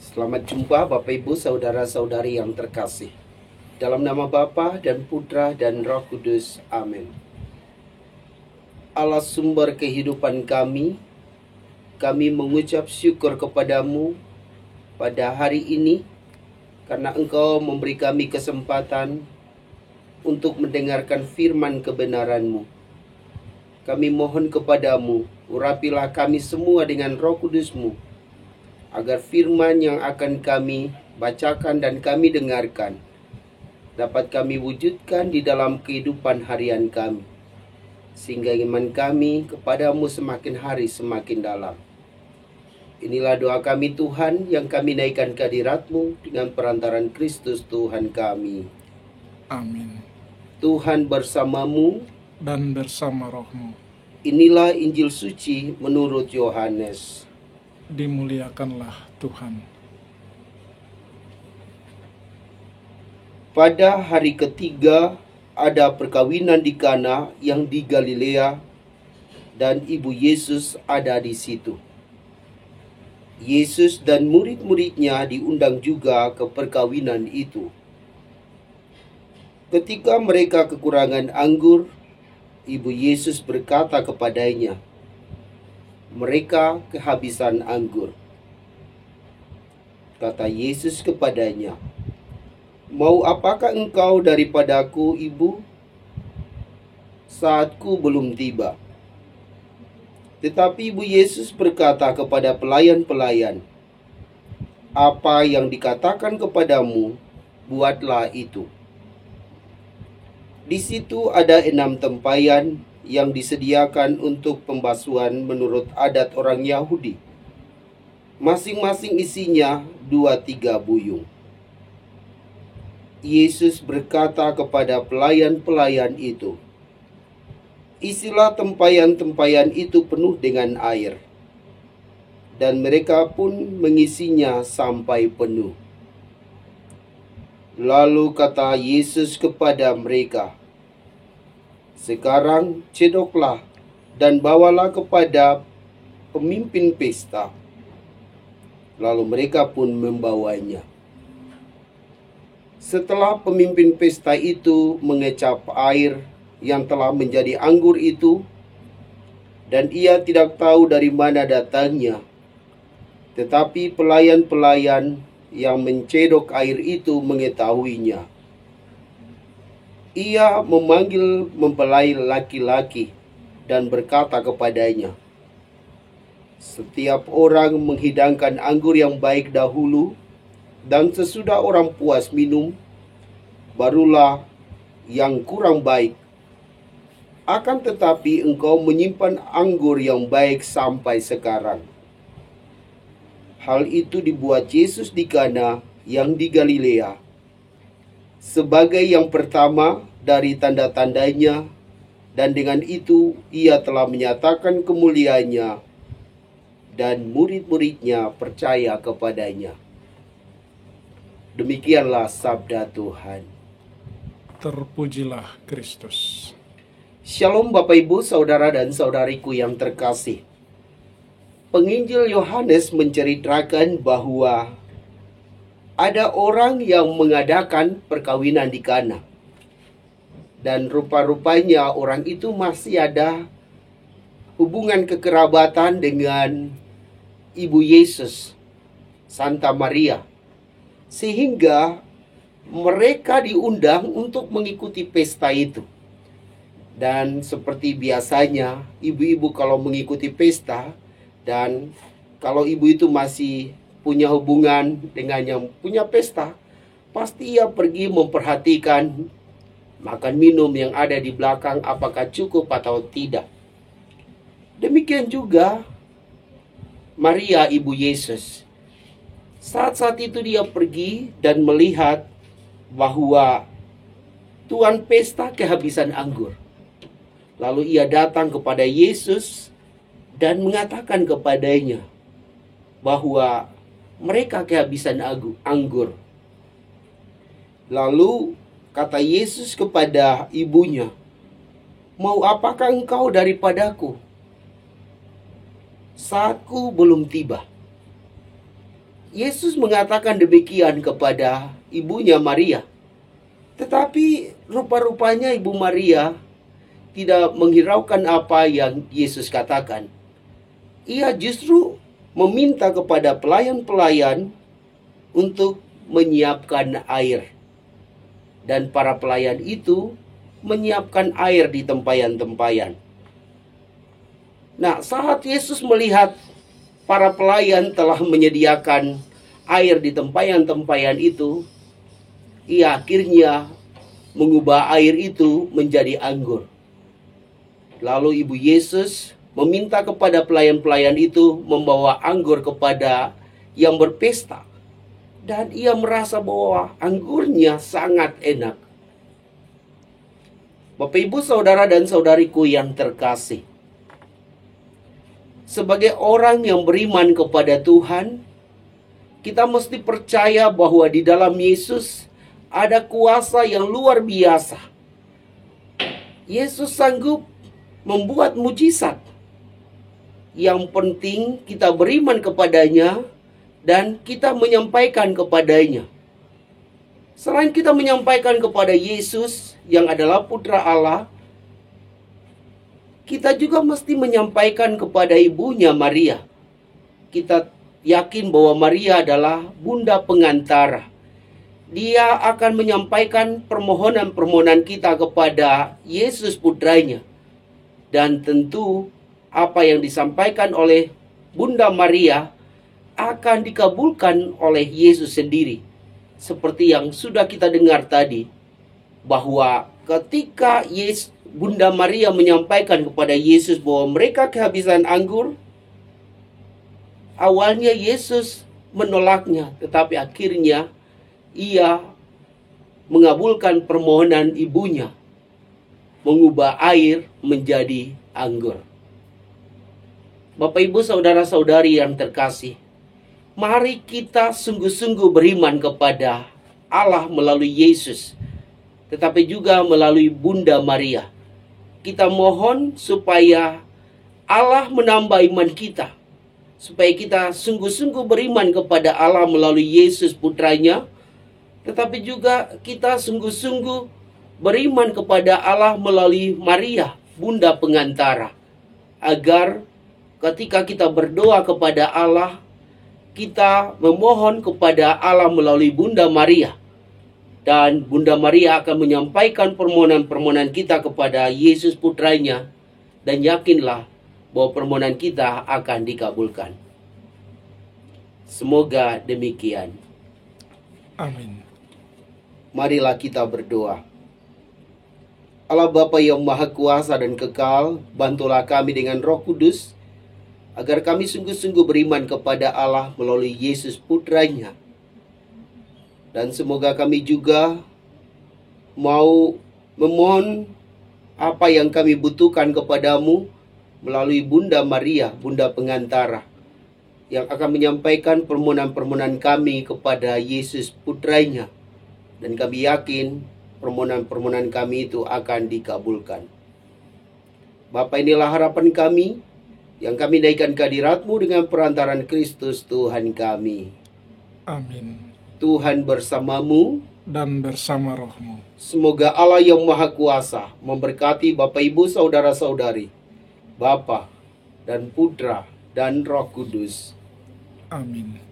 Selamat jumpa Bapak Ibu Saudara-saudari yang terkasih. Dalam nama Bapa dan Putra dan Roh Kudus. Amin. Allah sumber kehidupan kami mengucap syukur kepadamu pada hari ini karena Engkau memberi kami kesempatan untuk mendengarkan firman kebenaran-Mu. Kami mohon kepadamu, urapilah kami semua dengan Roh Kudus-Mu, agar firman yang akan kami bacakan dan kami dengarkan dapat kami wujudkan di dalam kehidupan harian kami, sehingga iman kami kepadamu semakin hari semakin dalam. Inilah doa kami Tuhan yang kami naikkan ke hadirat-Mu dengan perantaran Kristus Tuhan kami. Amin. Tuhan bersamamu Dan bersama rohmu. Inilah Injil suci menurut Yohanes. Dimuliakanlah Tuhan. Pada hari ketiga ada perkawinan di Kana yang di Galilea, dan ibu Yesus ada di situ. Yesus dan murid-muridnya diundang juga ke perkawinan itu. Ketika mereka kekurangan anggur, ibu Yesus berkata kepadanya, "Mereka kehabisan anggur." Kata Yesus kepadanya, "Mau apakah engkau daripadaku, ibu? Saatku belum tiba." Tetapi ibu Yesus berkata kepada pelayan-pelayan, "Apa yang dikatakan kepadamu, buatlah itu." Di situ ada 6 tempayan yang disediakan untuk pembasuhan menurut adat orang Yahudi. Masing-masing isinya 2-3 buyung. Yesus berkata kepada pelayan-pelayan itu, "Isilah tempayan-tempayan itu penuh dengan air." Dan mereka pun mengisinya sampai penuh. Lalu kata Yesus kepada mereka, "Sekarang cedoklah dan bawalah kepada pemimpin pesta." Lalu mereka pun membawanya. Setelah pemimpin pesta itu mengecap air yang telah menjadi anggur itu, dan ia tidak tahu dari mana datangnya, tetapi pelayan-pelayan yang mencedok air itu mengetahuinya. Ia memanggil mempelai laki-laki dan berkata kepadanya, "Setiap orang menghidangkan anggur yang baik dahulu, dan sesudah orang puas minum, barulah yang kurang baik. Akan tetapi engkau menyimpan anggur yang baik sampai sekarang." Hal itu dibuat Yesus di Kana yang di Galilea, sebagai yang pertama dari tanda-tandanya, dan dengan itu ia telah menyatakan kemuliaannya, dan murid-muridnya percaya kepadanya. Demikianlah sabda Tuhan. Terpujilah Kristus. Shalom Bapak Ibu, Saudara dan Saudariku yang terkasih. Penginjil Yohanes menceritakan bahwa ada orang yang mengadakan perkawinan di Kana. Dan rupa-rupanya orang itu masih ada hubungan kekerabatan dengan ibu Yesus, Santa Maria. Sehingga mereka diundang untuk mengikuti pesta itu. Dan seperti biasanya, ibu-ibu kalau mengikuti pesta, dan kalau ibu itu masih punya hubungan dengan yang punya pesta, pasti ia pergi memperhatikan makan minum yang ada di belakang apakah cukup atau tidak. Demikian juga Maria ibu Yesus. Saat-saat itu dia pergi dan melihat bahwa tuan pesta kehabisan anggur. Lalu ia datang kepada Yesus dan mengatakan kepadanya bahwa mereka kehabisan anggur. Lalu kata Yesus kepada ibunya, "Mau apakah engkau daripadaku? Saatku belum tiba." Yesus mengatakan demikian kepada ibunya Maria. Tetapi rupa-rupanya Ibu Maria tidak menghiraukan apa yang Yesus katakan. Ia justru meminta kepada pelayan-pelayan untuk menyiapkan air. Dan para pelayan itu menyiapkan air di tempayan-tempayan. Nah, saat Yesus melihat para pelayan telah menyediakan air di tempayan-tempayan itu, ia akhirnya mengubah air itu menjadi anggur. Lalu Ibu Yesus meminta kepada pelayan-pelayan itu membawa anggur kepada yang berpesta. Dan ia merasa bahwa anggurnya sangat enak. Bapak, Ibu, saudara dan saudariku yang terkasih, sebagai orang yang beriman kepada Tuhan, kita mesti percaya bahwa di dalam Yesus ada kuasa yang luar biasa. Yesus sanggup membuat mujizat. Yang penting kita beriman kepadanya dan kita menyampaikan kepadanya. Selain kita menyampaikan kepada Yesus yang adalah Putra Allah, kita juga mesti menyampaikan kepada ibunya Maria. Kita yakin bahwa Maria adalah bunda pengantara. Dia akan menyampaikan permohonan-permohonan kita kepada Yesus putranya. Dan tentu apa yang disampaikan oleh Bunda Maria akan dikabulkan oleh Yesus sendiri. Seperti yang sudah kita dengar tadi, bahwa ketika Bunda Maria menyampaikan kepada Yesus bahwa mereka kehabisan anggur, awalnya Yesus menolaknya, tetapi akhirnya ia mengabulkan permohonan ibunya, mengubah air menjadi anggur. Bapak, Ibu, saudara-saudari yang terkasih, mari kita sungguh-sungguh beriman kepada Allah melalui Yesus, tetapi juga melalui Bunda Maria. Kita mohon supaya Allah menambah iman kita, supaya kita sungguh-sungguh beriman kepada Allah melalui Yesus putranya, tetapi juga kita sungguh-sungguh beriman kepada Allah melalui Maria, Bunda Pengantara, agar ketika kita berdoa kepada Allah, kita memohon kepada Allah melalui Bunda Maria. Dan Bunda Maria akan menyampaikan permohonan-permohonan kita kepada Yesus putranya. Dan yakinlah bahwa permohonan kita akan dikabulkan. Semoga demikian. Amin. Marilah kita berdoa. Allah Bapa yang Maha Kuasa dan Kekal, bantulah kami dengan Roh Kudus, agar kami sungguh-sungguh beriman kepada Allah melalui Yesus putranya. Dan semoga kami juga mau memohon apa yang kami butuhkan kepadamu melalui Bunda Maria, Bunda Pengantara, yang akan menyampaikan permohonan-permohonan kami kepada Yesus putranya. Dan kami yakin permohonan-permohonan kami itu akan dikabulkan. Bapa, inilah harapan kami, yang kami naikkan kehadirat-Mu dengan perantaran Kristus Tuhan kami. Amin. Tuhan bersamamu Dan bersama rohmu. Semoga Allah yang Maha Kuasa memberkati Bapak, Ibu, saudara-saudari, Bapa dan Putra dan Roh Kudus. Amin.